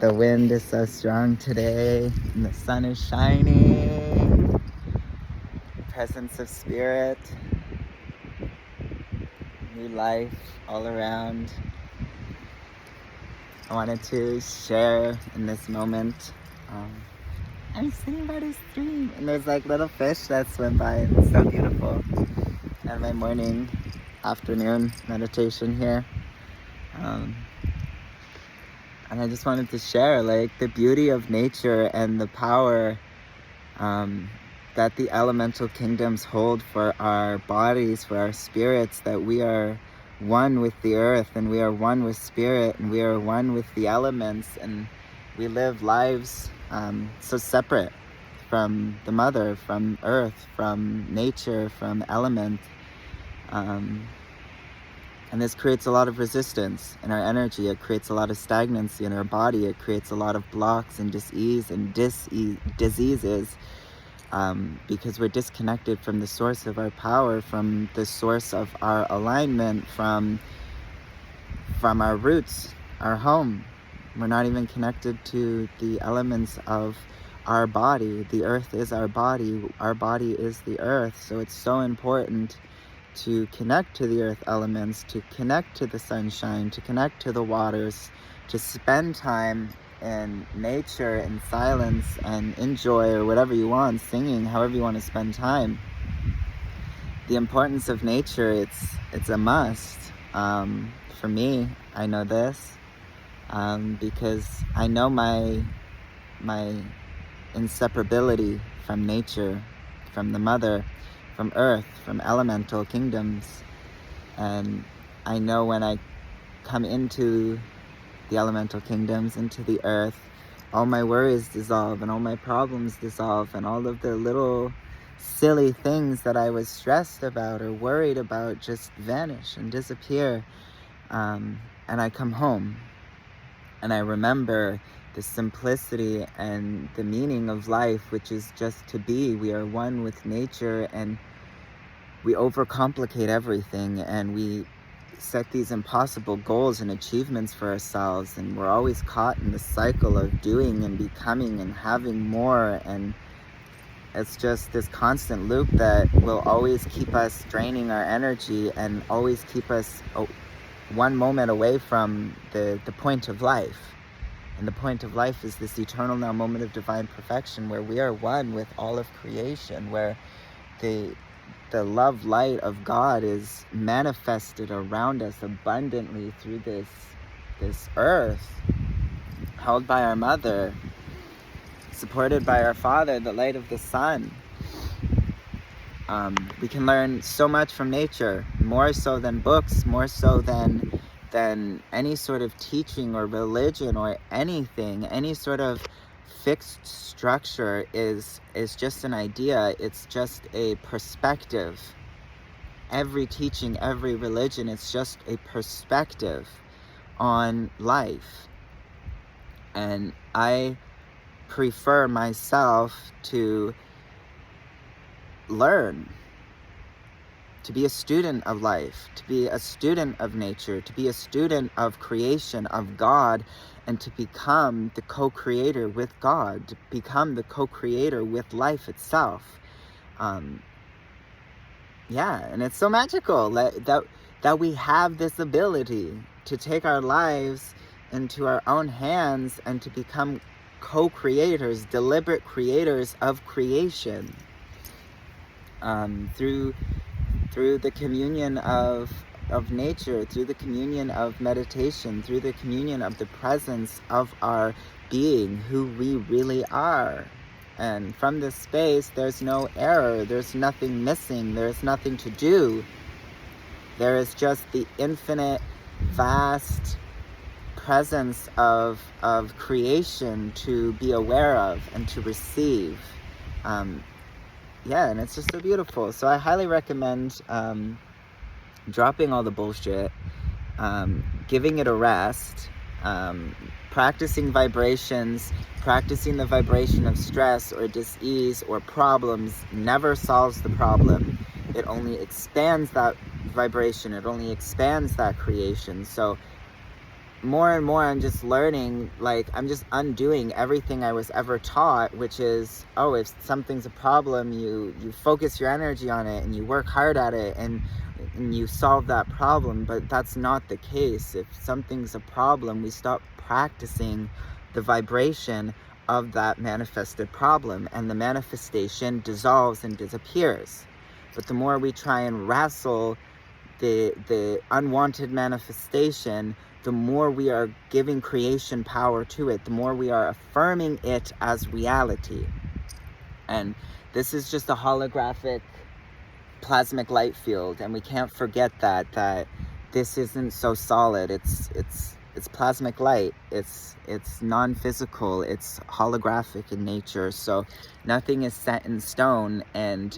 The wind is so strong today, and the sun is shining. Presence of spirit, new life all around. I wanted to share in this moment. I'm sitting by this stream, and there's like little fish that swim by, and it's so beautiful. And my morning, afternoon meditation here. And I just wanted to share like the beauty of nature and the power that the elemental kingdoms hold for our bodies, for our spirits, that we are one with the earth, and we are one with spirit, and we are one with the elements, and we live lives so separate from the mother, from earth, from nature, from element. And this creates a lot of resistance in our energy. It creates a lot of stagnancy in our body. It creates a lot of blocks and diseases because we're disconnected from the source of our power, from the source of our alignment, from our roots, our home. We're not even connected to the elements of our body. The earth is our body. Our body is the earth. So it's so important to connect to the earth elements, to connect to the sunshine, to connect to the waters, to spend time in nature, in silence, and enjoy, or whatever you want, singing, however you want to spend time. The importance of nature, it's a must. For me, I know this because I know my inseparability from nature, from the mother, from earth, from elemental kingdoms. And I know when I come into the elemental kingdoms, into the earth, all my worries dissolve, and all my problems dissolve, and all of the little silly things that I was stressed about or worried about just vanish and disappear. And I come home, and I remember the simplicity and the meaning of life, which is just to be. We are one with nature, and we overcomplicate everything, and we set these impossible goals and achievements for ourselves, and we're always caught in the cycle of doing and becoming and having more, and it's just this constant loop that will always keep us draining our energy and always keep us one moment away from the point of life. And the point of life is this eternal now moment of divine perfection, where we are one with all of creation, where the love light of God is manifested around us abundantly through this earth, held by our mother, supported by our father, the light of the sun. We can learn so much from nature, more so than books, more so than any sort of teaching or religion or anything. Any sort of fixed structure is just an idea. It's just a perspective. Every teaching, every religion, it's just a perspective on life. And I prefer myself to learn, to be a student of life, to be a student of nature, to be a student of creation, of God, and to become the co-creator with God, to become the co-creator with life itself. And it's so magical that we have this ability to take our lives into our own hands and to become co-creators, deliberate creators of creation, through the communion of nature, through the communion of meditation, through the communion of the presence of our being, who we really are. And from this space, there's no error, there's nothing missing, there's nothing to do. There is just the infinite, vast presence of creation to be aware of and to receive. And it's just so beautiful. So I highly recommend dropping all the bullshit, giving it a rest, practicing vibrations. Practicing the vibration of stress or dis-ease or problems never solves the problem. It only expands that vibration. It only expands that creation. So more and more I'm just learning, like I'm just undoing everything I was ever taught, which is, oh, if something's a problem, you focus your energy on it and you work hard at it and you solve that problem. But that's not the case. If something's a problem, we stop practicing the vibration of that manifested problem, and the manifestation dissolves and disappears. But the more we try and wrestle the unwanted manifestation, the more we are giving creation power to it, the more we are affirming it as reality. And this is just a holographic plasmic light field, and we can't forget that this isn't so solid. It's plasmic light. It's non-physical. It's holographic in nature. So nothing is set in stone, and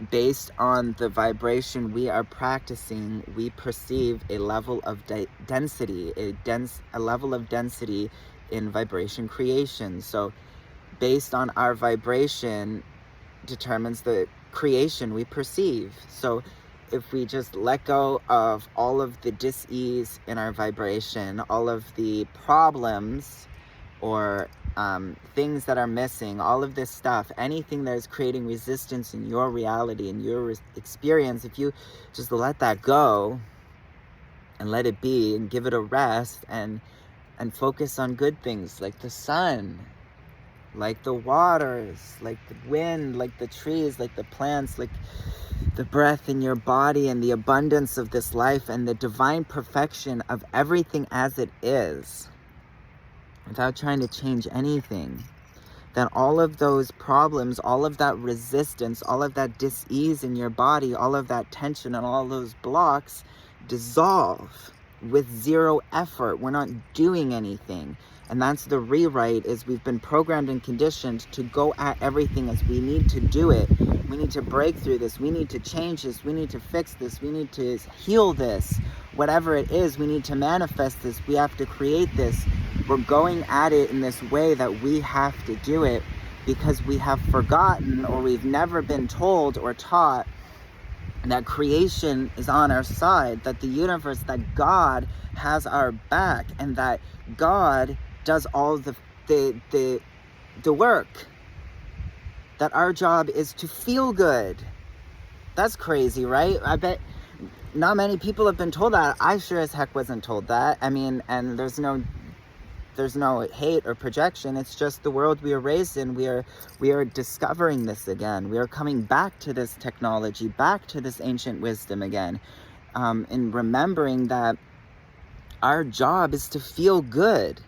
based on the vibration we are practicing, we perceive a level of density, a level of density in vibration creation. So based on our vibration determines the creation we perceive. So if we just let go of all of the dis-ease in our vibration, all of the problems or things that are missing, all of this stuff, anything that is creating resistance in your reality, in your experience, if you just let that go and let it be and give it a rest and focus on good things like the sun, like the waters, like the wind, like the trees, like the plants, like the breath in your body, and the abundance of this life and the divine perfection of everything as it is, without trying to change anything, then all of those problems, all of that resistance, all of that dis-ease in your body, all of that tension and all those blocks dissolve with zero effort. We're not doing anything. And that's the rewrite, is we've been programmed and conditioned to go at everything as we need to do it. We need to break through this. We need to change this. We need to fix this. We need to heal this. Whatever it is, we need to manifest this. We have to create this. We're going at it in this way that we have to do it because we have forgotten, or we've never been told or taught, that creation is on our side, that the universe, that God has our back, and that God does all the work. That our job is to feel good. That's crazy, right? I bet not many people have been told that. I sure as heck wasn't told that. I mean, and there's no hate or projection. It's just the world we are raised in. We are discovering this again. We are coming back to this technology, back to this ancient wisdom again, and remembering that our job is to feel good.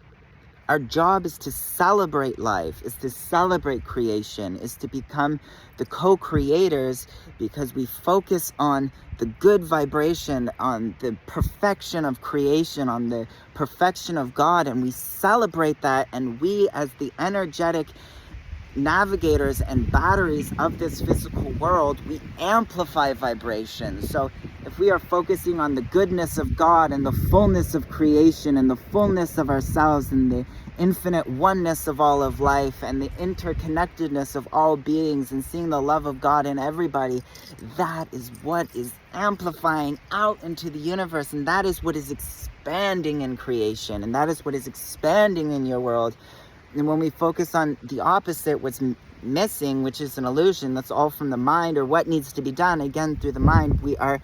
Our job is to celebrate life, is to celebrate creation, is to become the co-creators, because we focus on the good vibration, on the perfection of creation, on the perfection of God, and we celebrate that, and we, as the energetic navigators and batteries of this physical world, we amplify vibration. So if we are focusing on the goodness of God and the fullness of creation and the fullness of ourselves and the infinite oneness of all of life and the interconnectedness of all beings and seeing the love of God in everybody, that is what is amplifying out into the universe, and that is what is expanding in creation, and that is what is expanding in your world. And when we focus on the opposite, what's missing, which is an illusion, that's all from the mind, or what needs to be done, again, through the mind, we are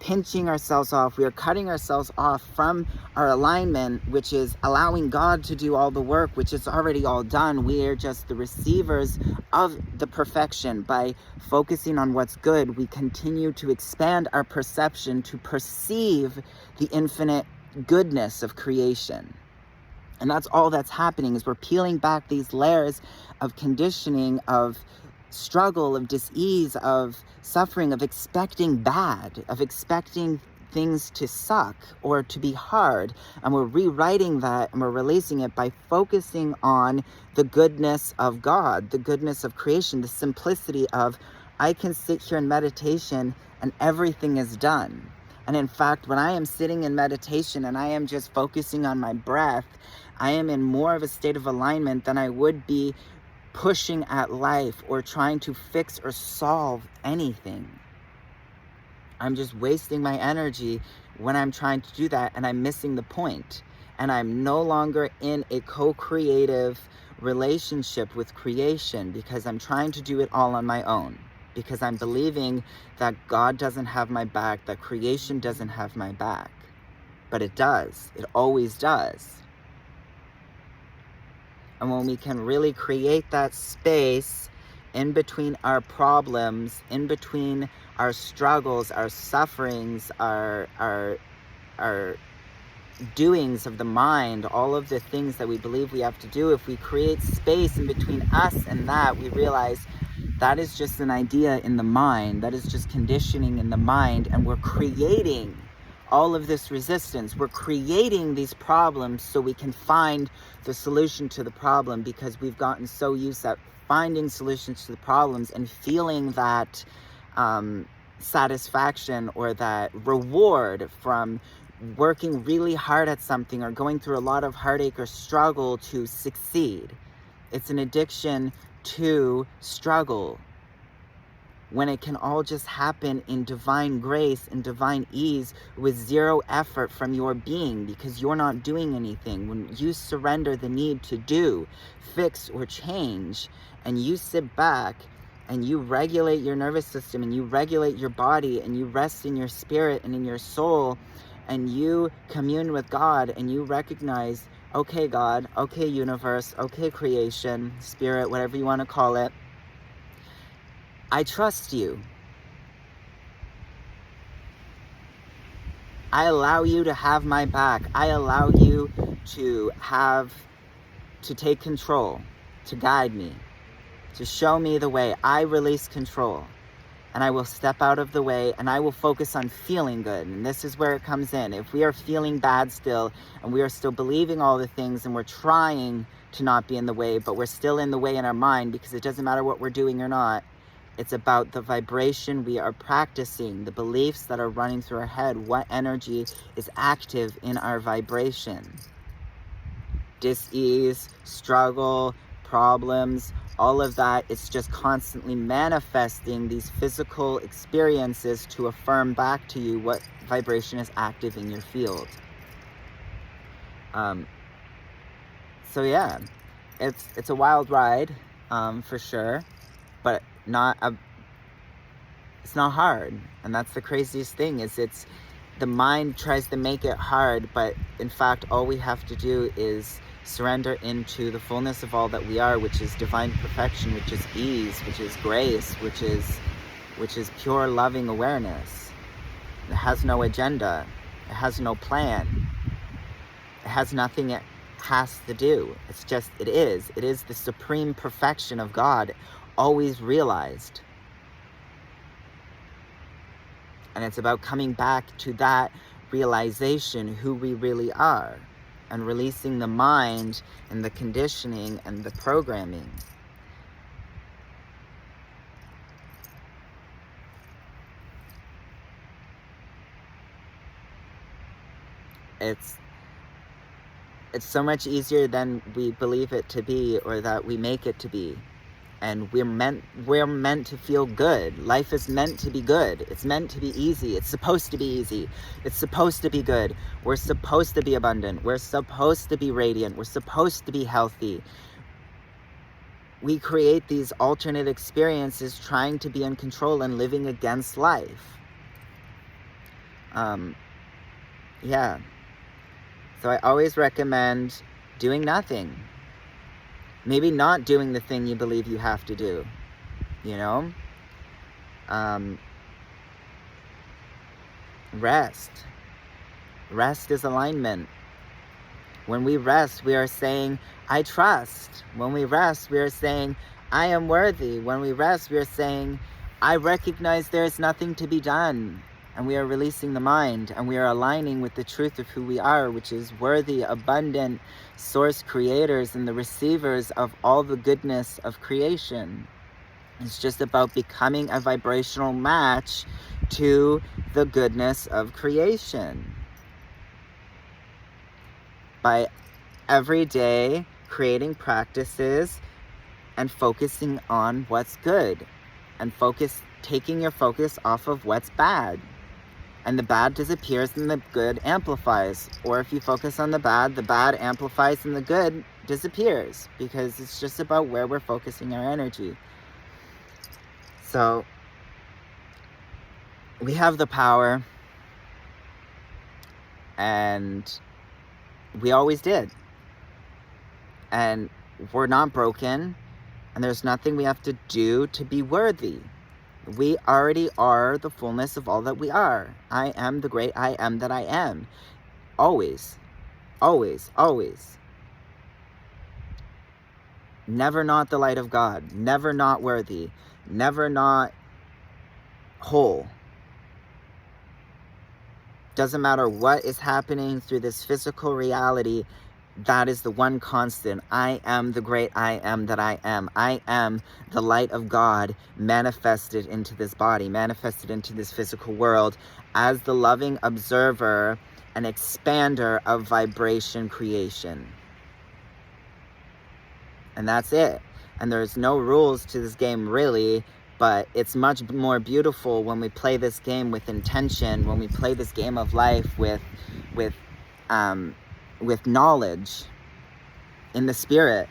pinching ourselves off. We are cutting ourselves off from our alignment, which is allowing God to do all the work, which is already all done. We are just the receivers of the perfection. By focusing on what's good, we continue to expand our perception to perceive the infinite goodness of creation. And that's all that's happening, is we're peeling back these layers of conditioning, of struggle, of dis-ease, of suffering, of expecting bad, of expecting things to suck or to be hard. And we're rewriting that, and we're releasing it by focusing on the goodness of God, the goodness of creation, the simplicity of, I can sit here in meditation and everything is done. And in fact, when I am sitting in meditation and I am just focusing on my breath, I am in more of a state of alignment than I would be pushing at life or trying to fix or solve anything. I'm just wasting my energy when I'm trying to do that, and I'm missing the point. and I'm no longer in a co-creative relationship with creation because I'm trying to do it all on my own, because I'm believing that God doesn't have my back, that creation doesn't have my back. But it does. It always does. And when we can really create that space in between our problems, in between our struggles, our sufferings, our doings of the mind, all of the things that we believe we have to do, if we create space in between us and that, we realize that is just an idea in the mind, that is just conditioning in the mind, and we're creating all of this resistance. We're creating these problems so we can find the solution to the problem, because we've gotten so used at finding solutions to the problems and feeling that satisfaction or that reward from working really hard at something or going through a lot of heartache or struggle to succeed. It's an addiction to struggle, when it can all just happen in divine grace and divine ease with zero effort from your being, because you're not doing anything. When you surrender the need to do, fix, or change, and you sit back and you regulate your nervous system and you regulate your body and you rest in your spirit and in your soul, and you commune with God and you recognize, okay, God, okay, universe, okay, creation, spirit, whatever you want to call it, I trust you. I allow you to have my back. I allow you to take control, to guide me, to show me the way. I release control, and I will step out of the way, and I will focus on feeling good. And this is where it comes in. If we are feeling bad still, and we are still believing all the things, and we're trying to not be in the way, but we're still in the way in our mind, because it doesn't matter what we're doing or not. It's about the vibration we are practicing, the beliefs that are running through our head, what energy is active in our vibration. Dis-ease, struggle, problems, all of that, it's just constantly manifesting these physical experiences to affirm back to you what vibration is active in your field. So yeah, it's a wild ride, for sure, but it's not hard. And that's the craziest thing, is the mind tries to make it hard, but in fact all we have to do is surrender into the fullness of all that we are, which is divine perfection, which is ease, which is grace, which is pure loving awareness. It has no agenda, it has no plan, it has nothing it has to do. It's just, it is the supreme perfection of God, always realized. And it's about coming back to that realization, who we really are, and releasing the mind and the conditioning and the programming. It's so much easier than we believe it to be, or that we make it to be. And we're meant to feel good. Life is meant to be good. It's meant to be easy. It's supposed to be easy. It's supposed to be good. We're supposed to be abundant. We're supposed to be radiant. We're supposed to be healthy. We create these alternate experiences trying to be in control and living against life. Yeah. So I always recommend doing nothing. Maybe not doing the thing you believe you have to do, you know? Rest. Rest is alignment. When we rest, we are saying, I trust. When we rest, we are saying, I am worthy. When we rest, we are saying, I recognize there is nothing to be done. And we are releasing the mind, and we are aligning with the truth of who we are, which is worthy, abundant, source creators and the receivers of all the goodness of creation. It's just about becoming a vibrational match to the goodness of creation. By every day creating practices and focusing on what's good, and taking your focus off of what's bad. and the bad disappears and the good amplifies. Or if you focus on the bad amplifies and the good disappears, because it's just about where we're focusing our energy. So we have the power, and we always did. And we're not broken, and there's nothing we have to do to be worthy. We already are the fullness of all that we are. I am the great I am that I am. Always. Always. Always. Never not the light of God. Never not worthy. Never not whole. Doesn't matter what is happening through this physical reality, that is the one constant. I am the great I am that I am. I am the light of God manifested into this body, manifested into this physical world as the loving observer and expander of vibration creation. And that's it. And there's no rules to this game, really, but it's much more beautiful when we play this game with intention, when we play this game of life with knowledge, in the spirit,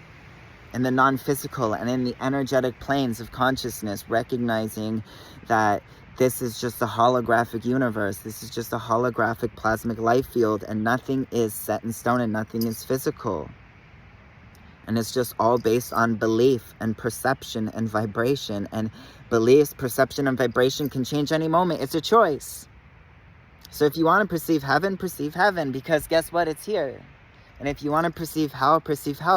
in the non-physical, and in the energetic planes of consciousness, recognizing that this is just a holographic universe. This is just a holographic plasmic life field, and nothing is set in stone and nothing is physical. And it's just all based on belief and perception and vibration. And beliefs, perception, and vibration can change any moment. It's a choice. So if you want to perceive heaven, because guess what? It's here. And if you want to perceive hell,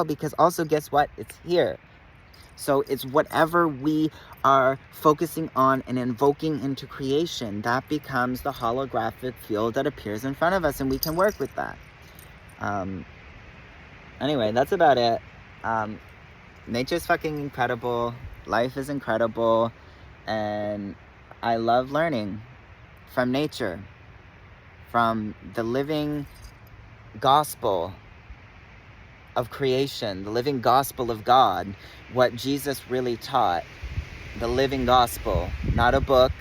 because also guess what? It's here. So it's whatever we are focusing on and invoking into creation, that becomes the holographic field that appears in front of us, and we can work with that. Anyway, that's about it. Nature's fucking incredible. Life is incredible. And I love learning from nature, from the living gospel of creation, the living gospel of God, what Jesus really taught, the living gospel, not a book,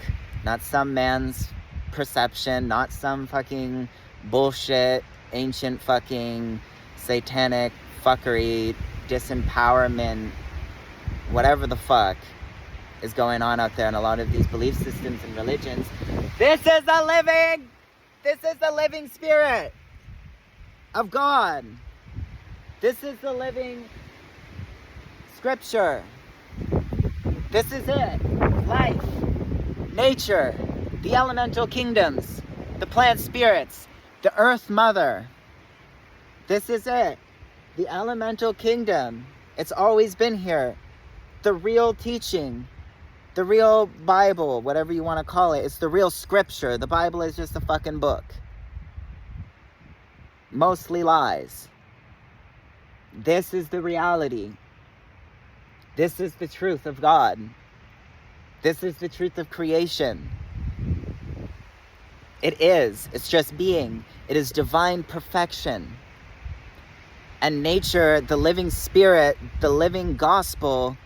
not some man's perception, not some fucking bullshit, ancient fucking satanic fuckery, disempowerment, whatever the fuck is going on out there in a lot of these belief systems and religions. This is the living spirit of God. This is the living scripture. This is it. Life, nature, the elemental kingdoms, the plant spirits, the earth mother. This is it. The elemental kingdom. It's always been here. The real teaching. The real Bible, whatever you want to call it. It's the real scripture. The Bible is just a fucking book. Mostly lies. This is the reality. This is the truth of God. This is the truth of creation. It is. It's just being. It is divine perfection. And nature, the living spirit, the living gospel,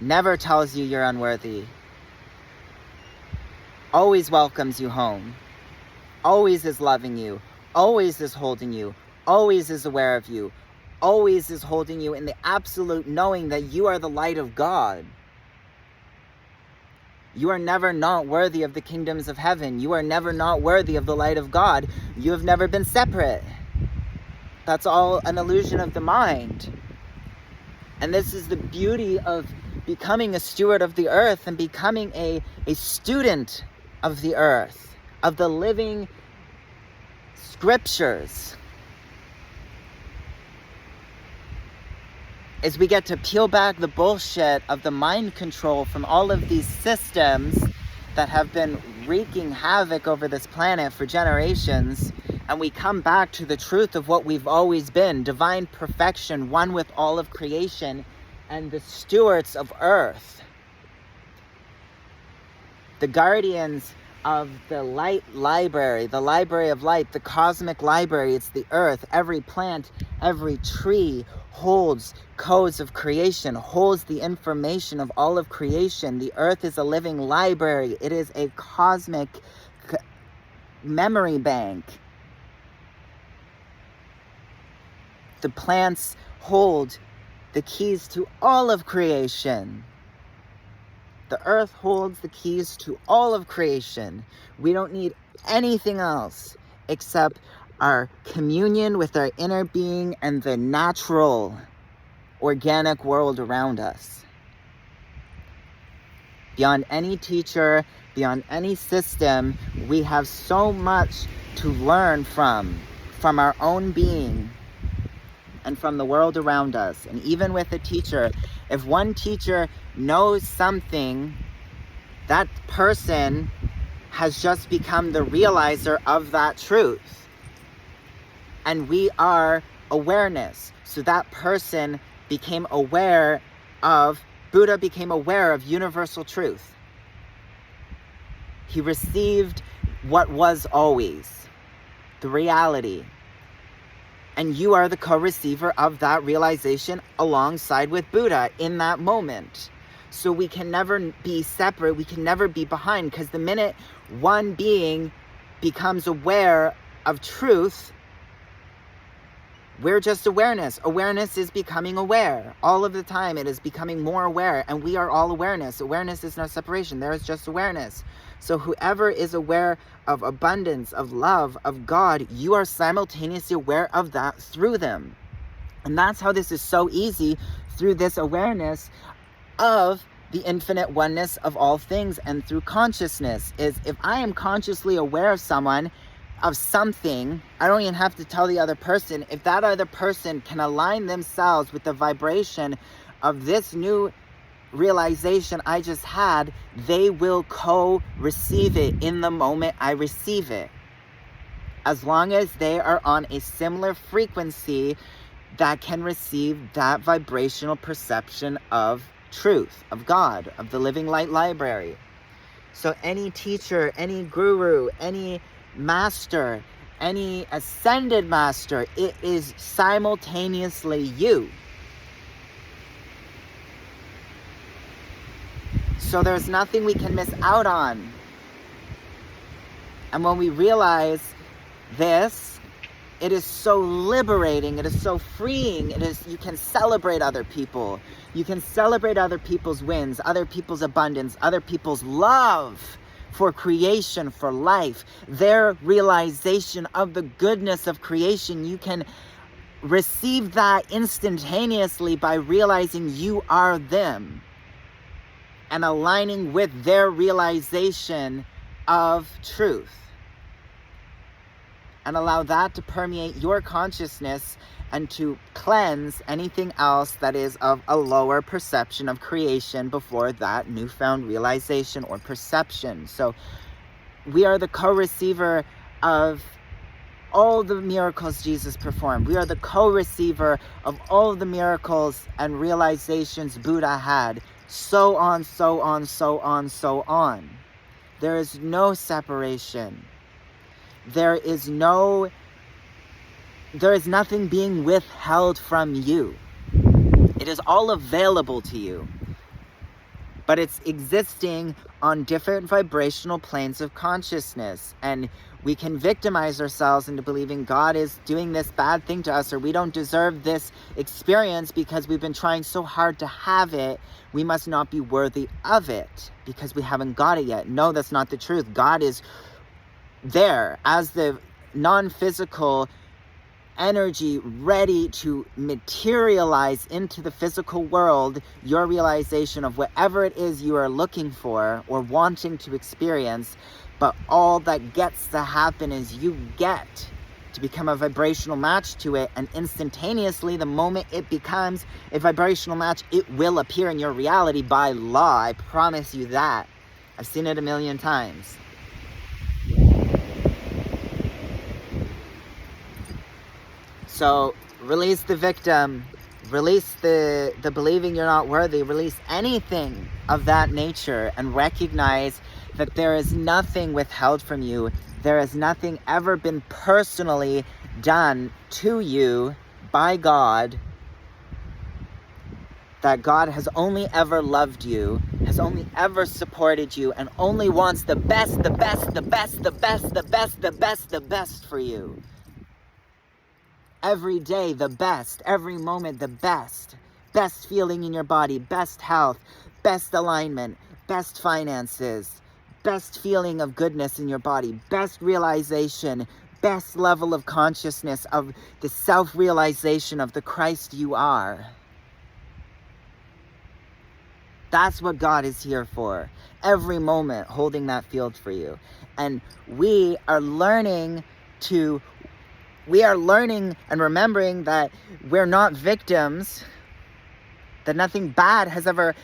never tells you you're unworthy. Always welcomes you home. Always is loving you. Always is holding you. Always is aware of you. Always is holding you in the absolute knowing that you are the light of God. You are never not worthy of the kingdoms of heaven. You are never not worthy of the light of God. You have never been separate. That's all an illusion of the mind. And this is the beauty of becoming a steward of the earth and becoming a student of the earth, of the living scriptures. Is we get to peel back the bullshit of the mind control from all of these systems that have been wreaking havoc over this planet for generations, and we come back to the truth of what we've always been, divine perfection, one with all of creation, and the stewards of earth, the guardians of the light library, the library of light, the cosmic library. It's the earth. Every plant, every tree holds codes of creation, holds the information of all of creation. The earth is a living library. It is a cosmic memory bank. The plants hold the keys to all of creation. The earth holds the keys to all of creation. We don't need anything else except our communion with our inner being and the natural, organic world around us. Beyond any teacher, beyond any system, we have so much to learn from our own being and from the world around us. And even with a teacher, if one teacher knows something, that person has just become the realizer of that truth. And we are awareness. So that person became aware of, Buddha became aware of universal truth. He received what was always, the reality. And you are the co-receiver of that realization alongside with Buddha in that moment. So we can never be separate, we can never be behind, because the minute one being becomes aware of truth, we're just awareness. Awareness is becoming aware. All of the time it is becoming more aware, and we are all awareness. Awareness is no separation, there is just awareness. So whoever is aware of abundance, of love, of God, you are simultaneously aware of that through them. And that's how this is so easy, through this awareness of the infinite oneness of all things and through consciousness. Is if I am consciously aware of someone, of something, I don't even have to tell the other person. If that other person can align themselves with the vibration of this new realization I just had, they will co-receive it in the moment I receive it. As long as they are on a similar frequency that can receive that vibrational perception of truth, of God, of the living light library. So any teacher, any guru, any master, any ascended master, it is simultaneously you. So there's nothing we can miss out on. And when we realize this, it is so liberating, it is so freeing, you can celebrate other people. You can celebrate other people's wins, other people's abundance, other people's love for creation, for life, their realization of the goodness of creation. You can receive that instantaneously by realizing you are them and aligning with their realization of truth. And allow that to permeate your consciousness and to cleanse anything else that is of a lower perception of creation before that newfound realization or perception. So we are the co-receiver of all the miracles Jesus performed. We are the co-receiver of all the miracles and realizations Buddha had. So on, so on, so on, so on. There is no separation. There is nothing being withheld from you. It is all available to you. But it's existing on different vibrational planes of consciousness. And we can victimize ourselves into believing God is doing this bad thing to us, or we don't deserve this experience because we've been trying so hard to have it. We must not be worthy of it because we haven't got it yet. No, that's not the truth. God is there as the non-physical energy ready to materialize into the physical world your realization of whatever it is you are looking for or wanting to experience. But all that gets to happen is you get to become a vibrational match to it, and instantaneously, the moment it becomes a vibrational match, it will appear in your reality by law. I promise you that. I've seen it a million times. So release the victim, release the believing you're not worthy, release anything of that nature, and recognize that there is nothing withheld from you. There has nothing ever been personally done to you by God that God has only ever loved you, has only ever supported you, and only wants the best, the best, the best, the best, the best, the best, the best for you. Every day, the best. Every moment, the best. Best feeling in your body, best health, best alignment, best finances, best feeling of goodness in your body, best realization, best level of consciousness of the self-realization of the Christ you are. That's what God is here for. Every moment holding that field for you. And we are learning and remembering that we're not victims, that nothing bad has ever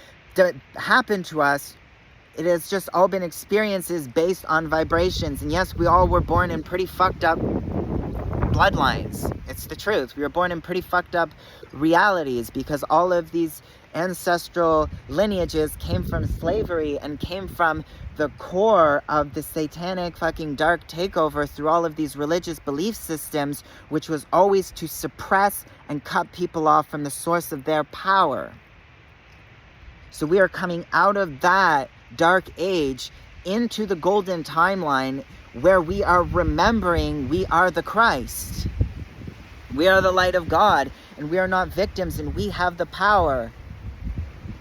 happened to us. It has just all been experiences based on vibrations. And yes, we all were born in pretty fucked up bloodlines. It's the truth. We were born in pretty fucked up realities because all of these ancestral lineages came from slavery and came from the core of the satanic fucking dark takeover through all of these religious belief systems, which was always to suppress and cut people off from the source of their power. So we are coming out of that dark age into the golden timeline where we are remembering we are the Christ. We are the light of God, and we are not victims, and we have the power.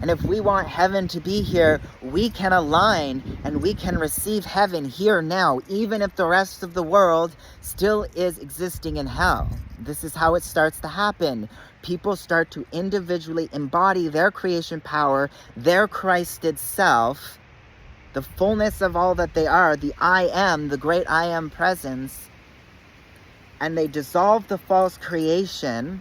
And if we want heaven to be here, we can align and we can receive heaven here now, even if the rest of the world still is existing in hell. This is how it starts to happen. People start to individually embody their creation power, their Christed self, the fullness of all that they are, the I am, the great I am presence, and they dissolve the false creation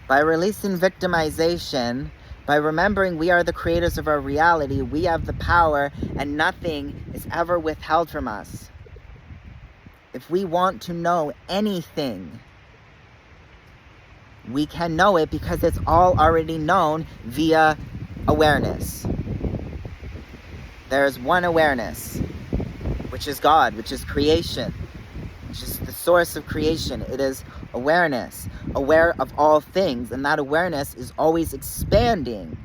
by releasing victimization, by remembering we are the creators of our reality, we have the power, and nothing is ever withheld from us. If we want to know anything, we can know it because it's all already known via awareness. There's one awareness, which is God, which is creation, which is the source of creation. It is awareness, aware of all things, and that awareness is always expanding.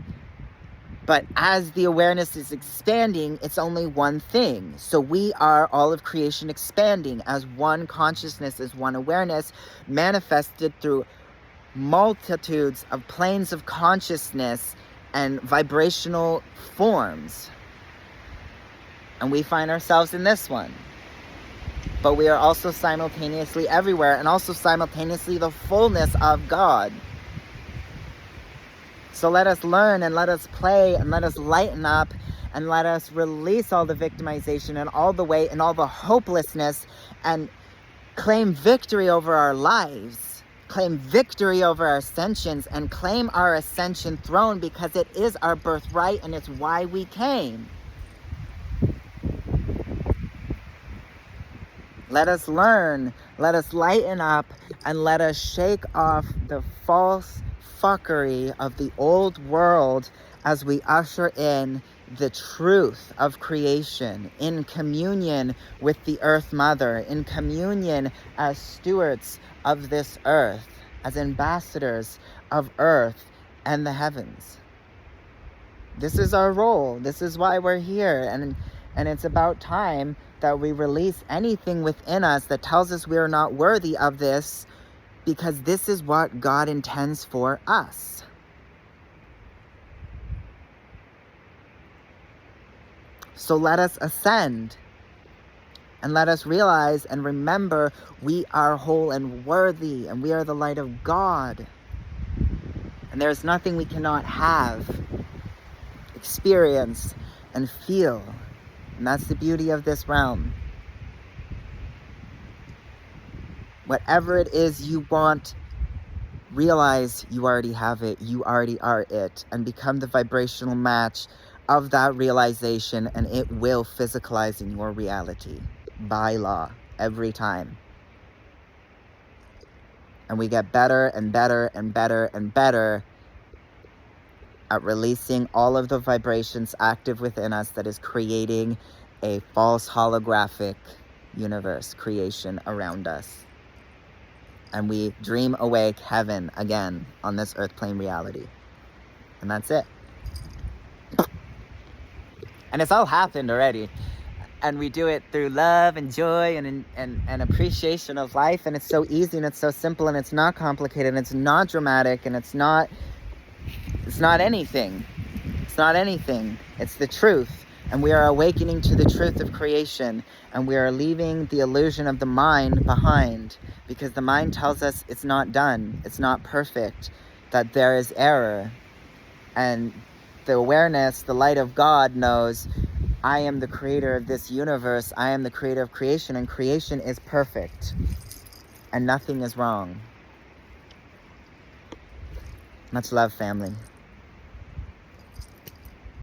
But as the awareness is expanding, it's only one thing. So we are all of creation expanding as one consciousness, as one awareness, manifested through multitudes of planes of consciousness and vibrational forms. And we find ourselves in this one. But we are also simultaneously everywhere, and also simultaneously the fullness of God. So let us learn, and let us play, and let us lighten up, and let us release all the victimization and all the weight and all the hopelessness, and claim victory over our lives, claim victory over our ascensions, and claim our ascension throne, because it is our birthright and it's why we came. Let us learn, let us lighten up, and let us shake off the false fuckery of the old world as we usher in the truth of creation in communion with the Earth Mother, in communion as stewards of this earth, as ambassadors of earth and the heavens. This is our role. This is why we're here. And it's about time that we release anything within us that tells us we are not worthy of this, because this is what God intends for us. So let us ascend, and let us realize and remember we are whole and worthy, and we are the light of God. And there is nothing we cannot have, experience, and feel. And that's the beauty of this realm. Whatever it is you want, realize you already have it. You already are it. And become the vibrational match of that realization, and it will physicalize in your reality by law every time. And we get better and better and better and better at releasing all of the vibrations active within us that is creating a false holographic universe creation around us. and we dream awake heaven again on this earth plane reality. And that's it. And it's all happened already. And we do it through love and joy and appreciation of life. And it's so easy and it's so simple and it's not complicated and it's not dramatic and it's not anything. It's not anything. It's the truth. And we are awakening to the truth of creation. And we are leaving the illusion of the mind behind. Because the mind tells us it's not done. It's not perfect. That there is error. And the awareness, the light of God knows, I am the creator of this universe. I am the creator of creation, and creation is perfect. And nothing is wrong. Much love, family.